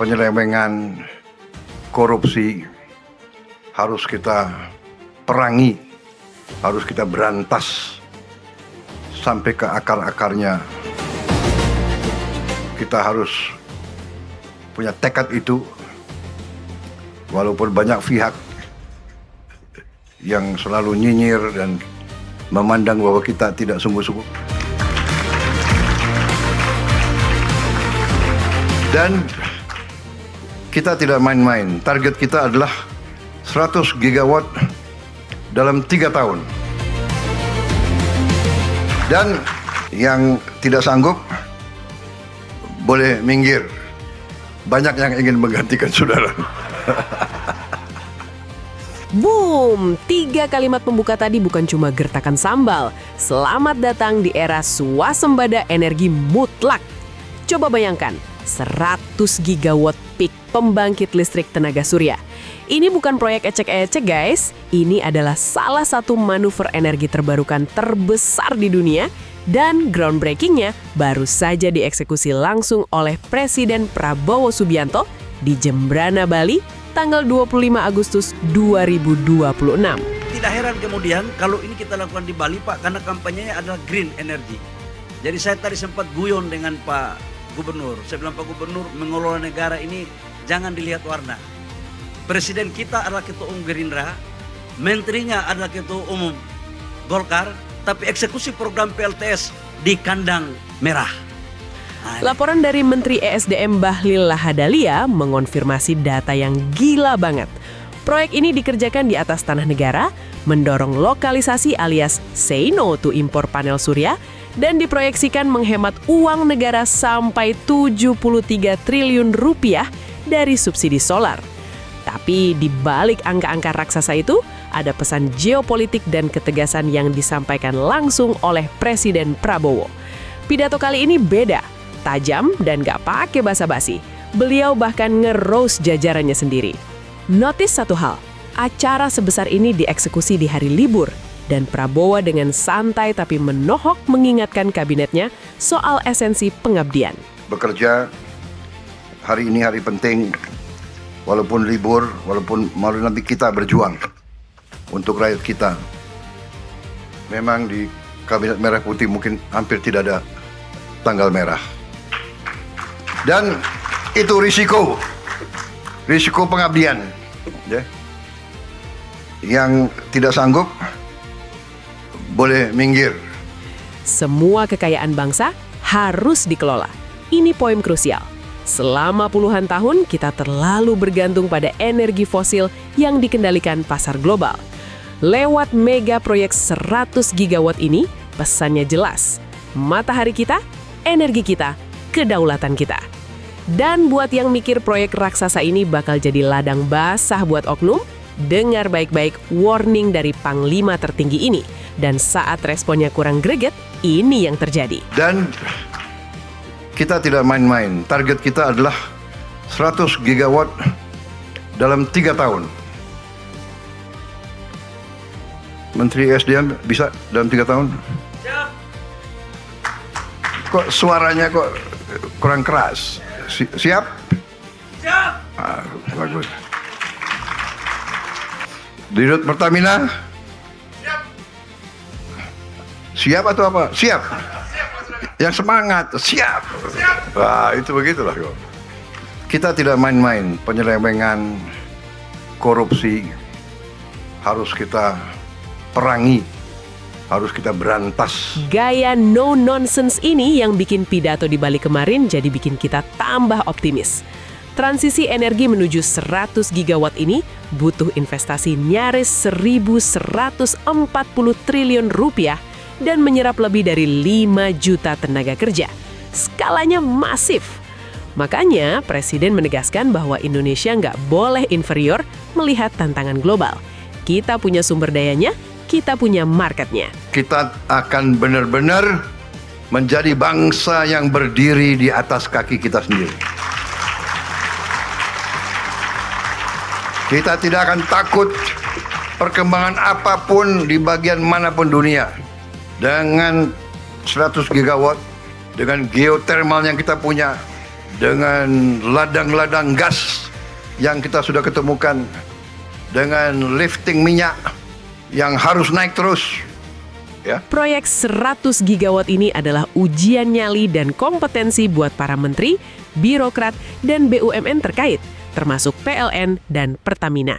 penyelewengan, korupsi harus kita perangi, harus kita berantas sampai ke akar-akarnya. Kita harus punya tekad itu, walaupun banyak pihak yang selalu nyinyir dan memandang bahwa kita tidak sungguh-sungguh. Dan kita tidak main-main. Target kita adalah 100 gigawatt dalam 3 tahun. Dan yang tidak sanggup boleh minggir. Banyak yang ingin menggantikan saudara. Boom! 3 kalimat pembuka tadi bukan cuma gertakan sambal. Selamat datang di era swasembada energi mutlak. Coba bayangkan, 100 gigawatt peak pembangkit listrik tenaga surya. Ini bukan proyek ecek-ecek guys. Ini adalah salah satu manuver energi terbarukan terbesar di dunia. Dan groundbreakingnya baru saja dieksekusi langsung oleh Presiden Prabowo Subianto di Jembrana, Bali, tanggal 25 Agustus 2026. Tidak heran kemudian kalau ini kita lakukan di Bali Pak, karena kampanyenya adalah green energy. Jadi saya tadi sempat guyon dengan Pak Gubernur. Saya bilang Pak Gubernur, mengelola negara ini jangan dilihat warna. Presiden kita adalah Ketua Umum Gerindra, menterinya adalah Ketua Umum Golkar, tapi eksekusi program PLTS di kandang merah. Laporan dari Menteri ESDM Bahlil Lahadalia mengonfirmasi data yang gila banget. Proyek ini dikerjakan di atas tanah negara, mendorong lokalisasi alias say no to impor panel surya, dan diproyeksikan menghemat uang negara sampai 73 triliun rupiah dari subsidi solar. Tapi di balik angka-angka raksasa itu, ada pesan geopolitik dan ketegasan yang disampaikan langsung oleh Presiden Prabowo. Pidato kali ini beda, tajam dan gak pakai basa-basi. Beliau bahkan nge-roast jajarannya sendiri. Notice satu hal, acara sebesar ini dieksekusi di hari libur, dan Prabowo dengan santai tapi menohok mengingatkan kabinetnya soal esensi pengabdian. Bekerja, hari ini hari penting, walaupun libur, walaupun malu nanti kita berjuang untuk rakyat kita. Memang di Kabinet Merah Putih mungkin hampir tidak ada tanggal merah. Dan itu risiko pengabdian. Ya. Yang tidak sanggup boleh minggir. Semua kekayaan bangsa harus dikelola. Ini poin krusial. Selama puluhan tahun, kita terlalu bergantung pada energi fosil yang dikendalikan pasar global. Lewat mega proyek 100 gigawatt ini, pesannya jelas. Matahari kita, energi kita, kedaulatan kita. Dan buat yang mikir proyek raksasa ini bakal jadi ladang basah buat oknum, dengar baik-baik warning dari Panglima tertinggi ini. Dan saat responnya kurang greget, ini yang terjadi. Dan kita tidak main-main. Target kita adalah 100 gigawatt dalam 3 tahun. Menteri SDM bisa dalam 3 tahun? Siap. Kok suaranya kok kurang keras? Siap? Siap. Bagus. Dirut Pertamina? Siap. Siap atau apa? Siap. Yang semangat, siap. Wah, itu begitulah kok. Kita tidak main-main. Penyelewengan, korupsi harus kita perangi, harus kita berantas. Gaya no-nonsense ini yang bikin pidato di Bali kemarin jadi bikin kita tambah optimis. Transisi energi menuju 100 gigawatt ini butuh investasi nyaris 1.140 triliun rupiah dan menyerap lebih dari 5 juta tenaga kerja. Skalanya masif. Makanya Presiden menegaskan bahwa Indonesia nggak boleh inferior melihat tantangan global. Kita punya sumber dayanya, kita punya marketnya. Kita akan benar-benar menjadi bangsa yang berdiri di atas kaki kita sendiri. Kita tidak akan takut perkembangan apapun di bagian manapun dunia. Dengan 100 gigawatt, dengan geothermal yang kita punya, dengan ladang-ladang gas yang kita sudah ketemukan, dengan lifting minyak yang harus naik terus. Ya. Proyek 100 gigawatt ini adalah ujian nyali dan kompetensi buat para menteri, birokrat, dan BUMN terkait, termasuk PLN dan Pertamina.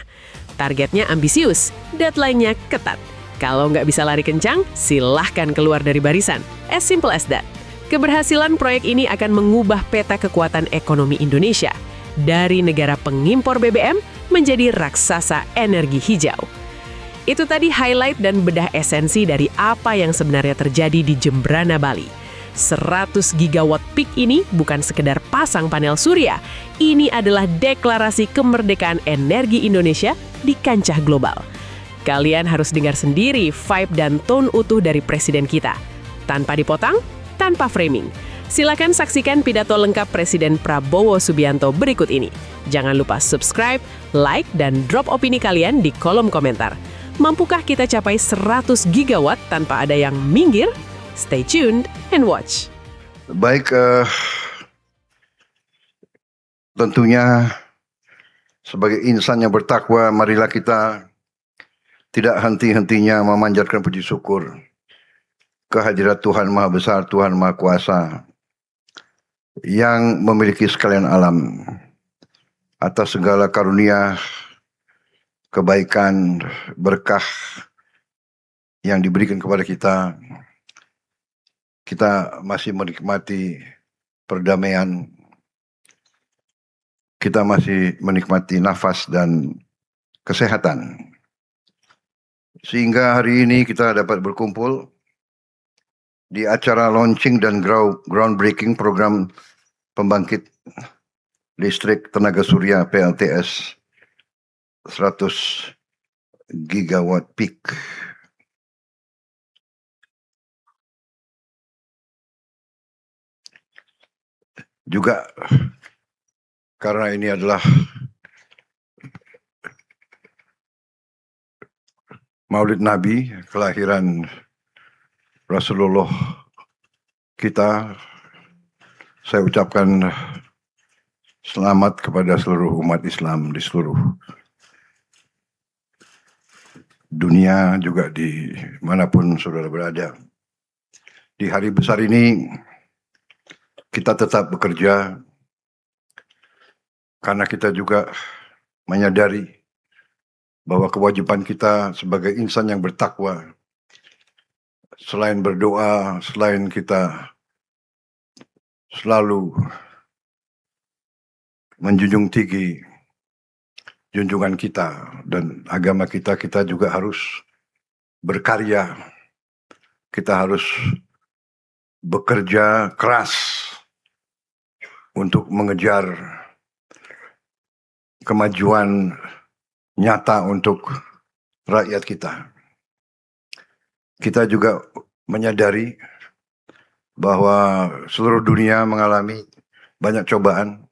Targetnya ambisius, deadline-nya ketat. Kalau nggak bisa lari kencang, silahkan keluar dari barisan. As simple as that. Keberhasilan proyek ini akan mengubah peta kekuatan ekonomi Indonesia dari negara pengimpor BBM menjadi raksasa energi hijau. Itu tadi highlight dan bedah esensi dari apa yang sebenarnya terjadi di Jembrana, Bali. 100 gigawatt peak ini bukan sekedar pasang panel surya. Ini adalah deklarasi kemerdekaan energi Indonesia di kancah global. Kalian harus dengar sendiri vibe dan tone utuh dari presiden kita. Tanpa dipotong, tanpa framing. Silakan saksikan pidato lengkap Presiden Prabowo Subianto berikut ini. Jangan lupa subscribe, like, dan drop opini kalian di kolom komentar. Mampukah kita capai 100 gigawatt tanpa ada yang minggir? Stay tuned and watch. Baik, tentunya sebagai insan yang bertakwa, marilah kita tidak henti-hentinya memanjatkan puji syukur kehadirat Tuhan Maha Besar, Tuhan Maha Kuasa, yang memiliki sekalian alam, atas segala karunia, kebaikan, berkah yang diberikan kepada kita. Kita masih menikmati perdamaian, kita masih menikmati nafas dan kesehatan. Sehingga hari ini kita dapat berkumpul di acara launching dan groundbreaking program pembangkit listrik tenaga surya PLTS 100 gigawatt peak. Juga karena ini adalah Maulid Nabi, kelahiran Rasulullah kita, saya ucapkan selamat kepada seluruh umat Islam di seluruh dunia, juga di manapun saudara berada. Di hari besar ini kita tetap bekerja karena kita juga menyadari bahwa kewajiban kita sebagai insan yang bertakwa, selain berdoa, selain kita selalu menjunjung tinggi junjungan kita dan agama kita, kita juga harus berkarya. Kita harus bekerja keras untuk mengejar kemajuan nyata untuk rakyat kita. Kita juga menyadari bahwa seluruh dunia mengalami banyak cobaan.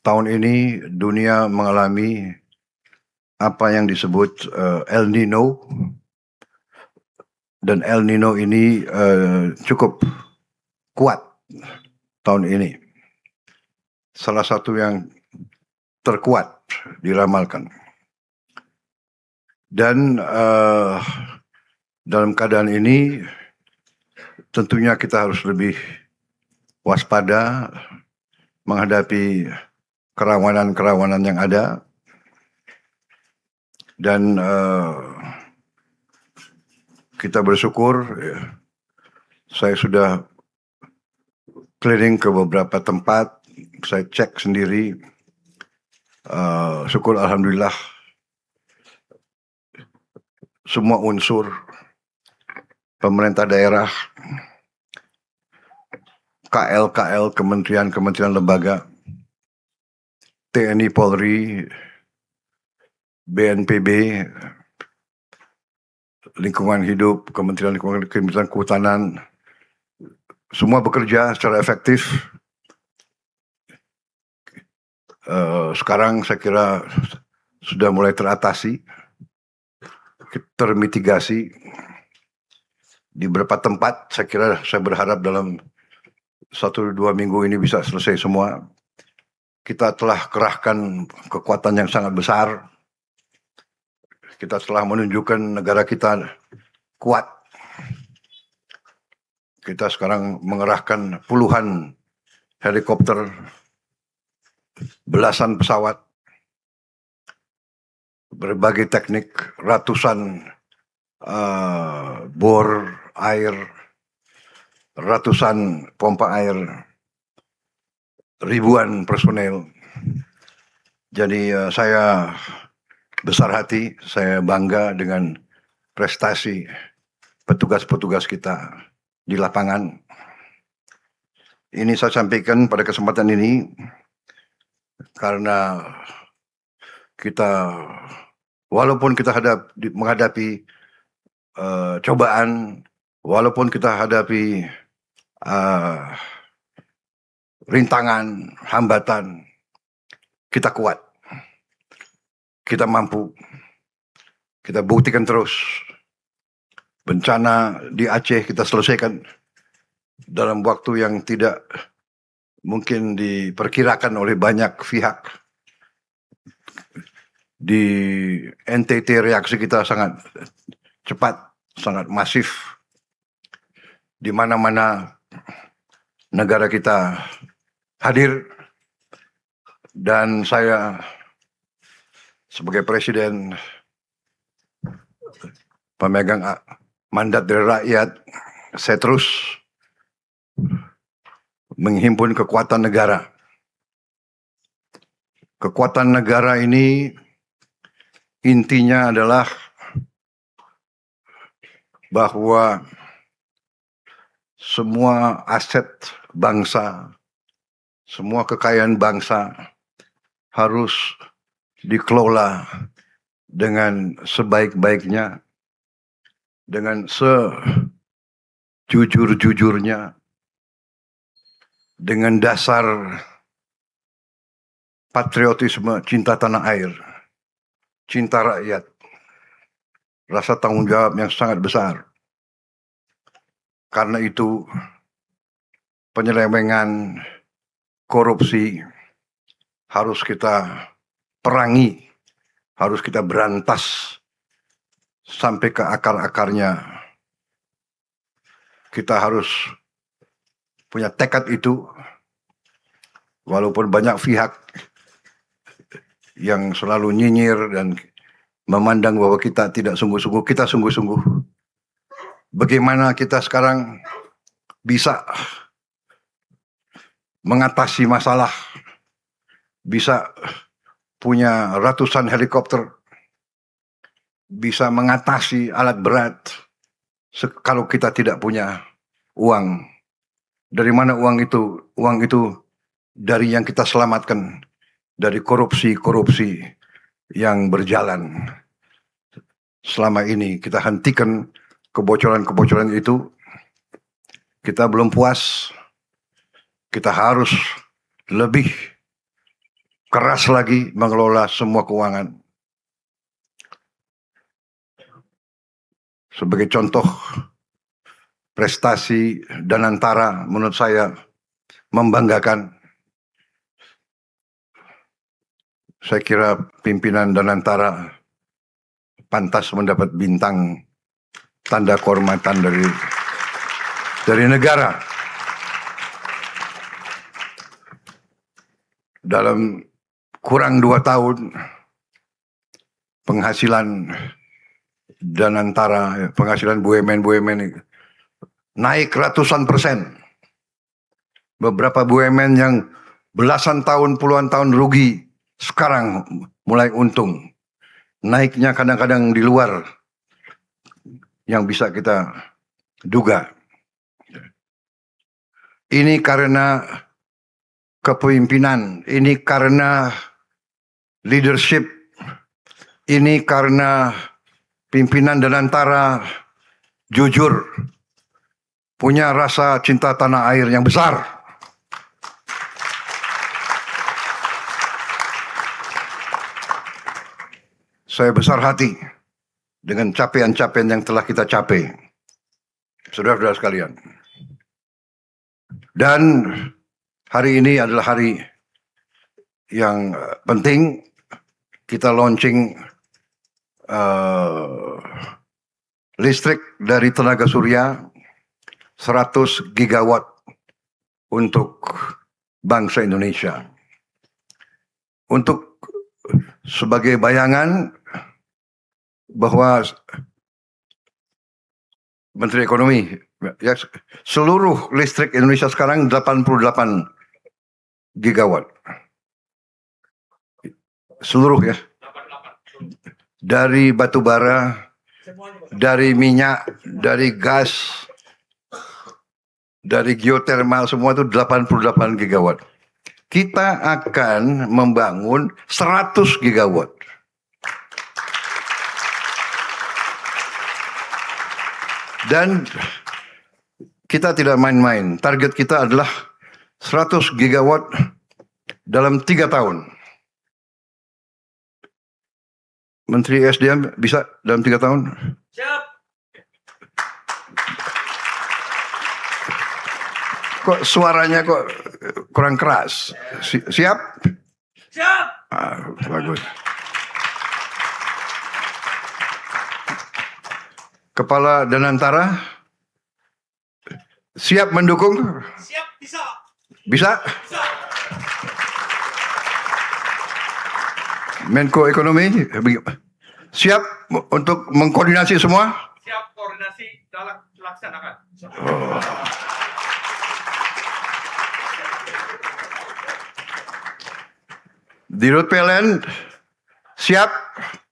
Tahun ini dunia mengalami apa yang disebut El Nino, dan El Nino ini cukup kuat tahun ini. Salah satu yang terkuat diramalkan. Dan dalam keadaan ini tentunya kita harus lebih waspada menghadapi kerawanan-kerawanan yang ada. Dan kita bersyukur, saya sudah keliling ke beberapa tempat, saya cek sendiri. Syukur alhamdulillah semua unsur pemerintah daerah, KL, kementerian lembaga, TNI, Polri, BNPB, lingkungan hidup, Kementerian Lingkungan, Kementerian Kehutanan, semua bekerja secara efektif. Sekarang saya kira sudah mulai teratasi, termitigasi di beberapa tempat. Saya kira, saya berharap dalam 1-2 minggu ini bisa selesai semua. Kita telah kerahkan kekuatan yang sangat besar. Kita telah menunjukkan negara kita kuat. Kita sekarang mengerahkan puluhan helikopter, belasan pesawat, berbagai teknik, ratusan bor air, ratusan pompa air, ribuan personel. Jadi saya besar hati, saya bangga dengan prestasi petugas-petugas kita di lapangan. Ini saya sampaikan pada kesempatan ini karena kita, walaupun kita menghadapi cobaan, walaupun kita hadapi rintangan, hambatan, kita kuat, kita mampu, kita buktikan terus. Bencana di Aceh kita selesaikan dalam waktu yang tidak mungkin diperkirakan oleh banyak pihak. Di NTT reaksi kita sangat cepat, sangat masif. Di mana-mana negara kita hadir, dan saya sebagai presiden pemegang mandat dari rakyat, saya terus menghimpun kekuatan negara. Kekuatan negara ini intinya adalah bahwa semua aset bangsa, semua kekayaan bangsa harus dikelola dengan sebaik-baiknya, dengan sejujur-jujurnya, dengan dasar patriotisme, cinta tanah air, cinta rakyat, rasa tanggung jawab yang sangat besar. Karena itu penyelewengan, korupsi harus kita perangi, harus kita berantas sampai ke akar-akarnya. Kita harus punya tekad itu, walaupun banyak pihak yang selalu nyinyir dan memandang bahwa kita tidak sungguh-sungguh. Kita sungguh-sungguh. Bagaimana kita sekarang bisa mengatasi masalah, bisa punya ratusan helikopter, bisa mengatasi alat berat, kalau kita tidak punya uang. Dari mana uang itu? Uang itu dari yang kita selamatkan, dari korupsi-korupsi yang berjalan. Selama ini kita hentikan kebocoran-kebocoran itu. Kita belum puas. Kita harus lebih keras lagi mengelola semua keuangan. Sebagai contoh, prestasi Danantara menurut saya membanggakan. Saya kira pimpinan Danantara pantas mendapat bintang tanda kehormatan dari negara. Dalam kurang 2 tahun penghasilan Danantara, penghasilan BUMN naik ratusan persen. Beberapa BUMN yang belasan tahun, puluhan tahun rugi, sekarang mulai untung. Naiknya kadang-kadang di luar yang bisa kita duga. Ini karena kepemimpinan, ini karena leadership, ini karena pimpinan Danantara jujur, punya rasa cinta tanah air yang besar. Saya besar hati dengan capaian-capaian yang telah kita capai. Saudara-saudara sekalian, Dan hari ini adalah hari yang penting. Kita launching listrik dari tenaga surya 100 gigawatt untuk bangsa Indonesia. Untuk sebagai bayangan bahwa Menteri Ekonomi, ya, seluruh listrik Indonesia sekarang 88 gigawatt. Seluruh ya. Dari batu bara, dari minyak, dari gas, dari geotermal, semua itu 88 gigawatt. Kita akan membangun 100 gigawatt. Dan kita tidak main-main. Target kita adalah 100 gigawatt dalam 3 tahun. Menteri SDM bisa dalam 3 tahun? Siap. Kok suaranya kok kurang keras? Siap? Siap. Bagus. Kepala Danantara siap mendukung? Siap, bisa. Bisa? Menko Ekonomi siap untuk mengkoordinasi semua? Siap, koordinasi dalam laksanakan. Dirut PLN siap?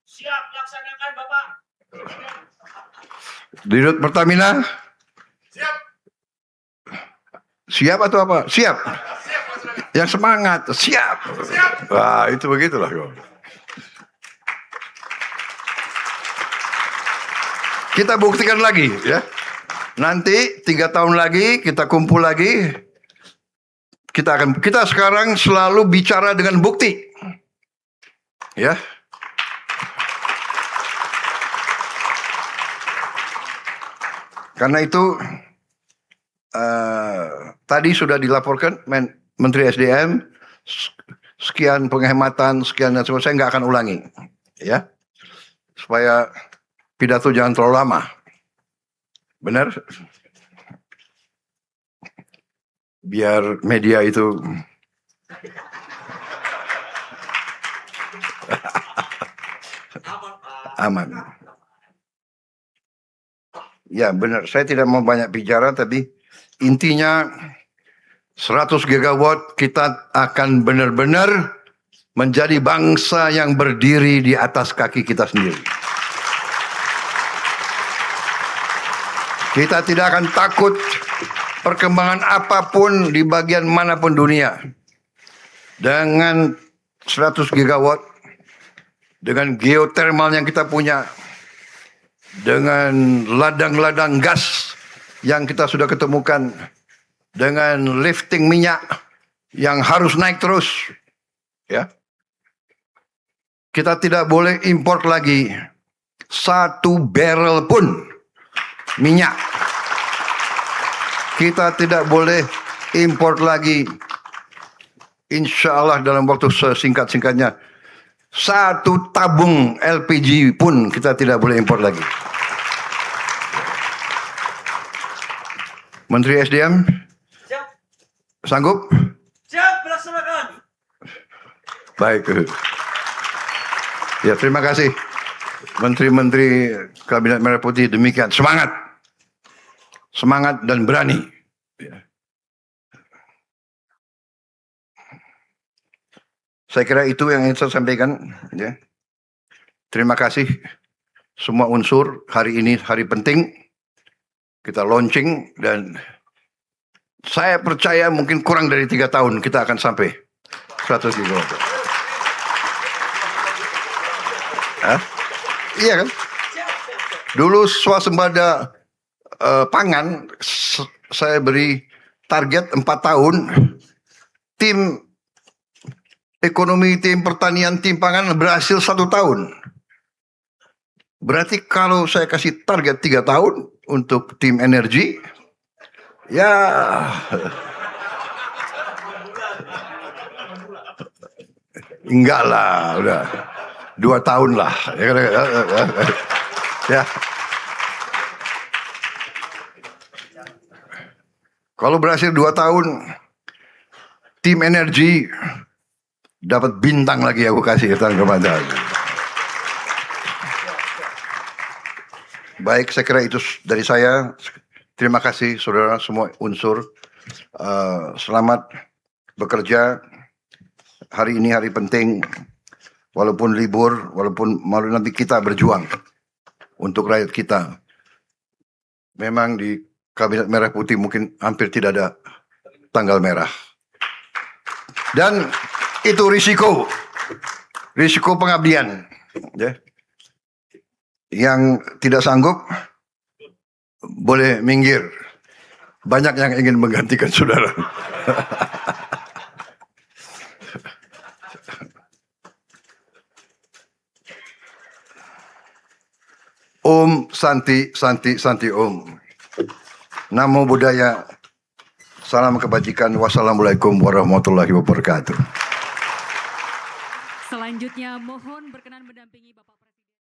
Siap, laksanakan Bapak. Dirut Pertamina Siap. siap atau apa? Siap. Yang semangat, siap. Wah, itu begitulah. Kita buktikan lagi ya. Nanti 3 tahun lagi kita kumpul lagi. Kita sekarang selalu bicara dengan bukti. Ya. Karena itu tadi sudah dilaporkan Menteri SDM sekian penghematan, sekian dan sebagainya, saya nggak akan ulangi, ya, supaya pidato jangan terlalu lama, benar? Biar media itu aman. Ya benar, saya tidak mau banyak bicara, tapi intinya 100 gigawatt kita akan benar-benar menjadi bangsa yang berdiri di atas kaki kita sendiri. Kita tidak akan takut perkembangan apapun di bagian manapun dunia. Dengan 100 gigawatt, dengan geotermal yang kita punya, dengan ladang-ladang gas yang kita sudah ketemukan, dengan lifting minyak yang harus naik terus, ya. Kita tidak boleh import lagi 1 barrel pun minyak. Kita tidak boleh import lagi, insya Allah dalam waktu sesingkat-singkatnya, 1 tabung LPG pun kita tidak boleh impor lagi. Menteri SDM Siap. sanggup? Siap, laksanakan. Baik. Ya, terima kasih Menteri-Menteri Kabinet Merah Putih. Demikian, semangat. Semangat dan berani. Ya. Saya kira itu yang ingin saya sampaikan. Ya. Terima kasih semua unsur. Hari ini hari penting. Kita launching dan saya percaya mungkin kurang dari 3 tahun kita akan sampai 100 gigawatt. Iya kan? Dulu swasembada pangan saya beri target 4 tahun. Tim ekonomi, tim pertanian, tim pangan berhasil 1 tahun. Berarti kalau saya kasih target 3 tahun untuk tim energi, ya Enggak lah, udah 2 tahun lah. Ya. Kalau berhasil 2 tahun, tim energi dapat bintang lagi aku kasih Tuan Komandan. Baik, saya kira itu dari saya. Terima kasih saudara semua unsur. Selamat bekerja. Hari ini hari penting. Walaupun libur, walaupun malu nanti kita berjuang untuk rakyat kita. Memang di Kabinet Merah Putih mungkin hampir tidak ada tanggal merah. Dan itu risiko pengabdian. Ya. Yang tidak sanggup boleh minggir. Banyak yang ingin menggantikan saudara. Om Santi Santi Santi Om. Namo Buddhaya. Salam kebajikan. Wassalamualaikum warahmatullahi wabarakatuh. Selanjutnya mohon berkenan mendampingi Bapak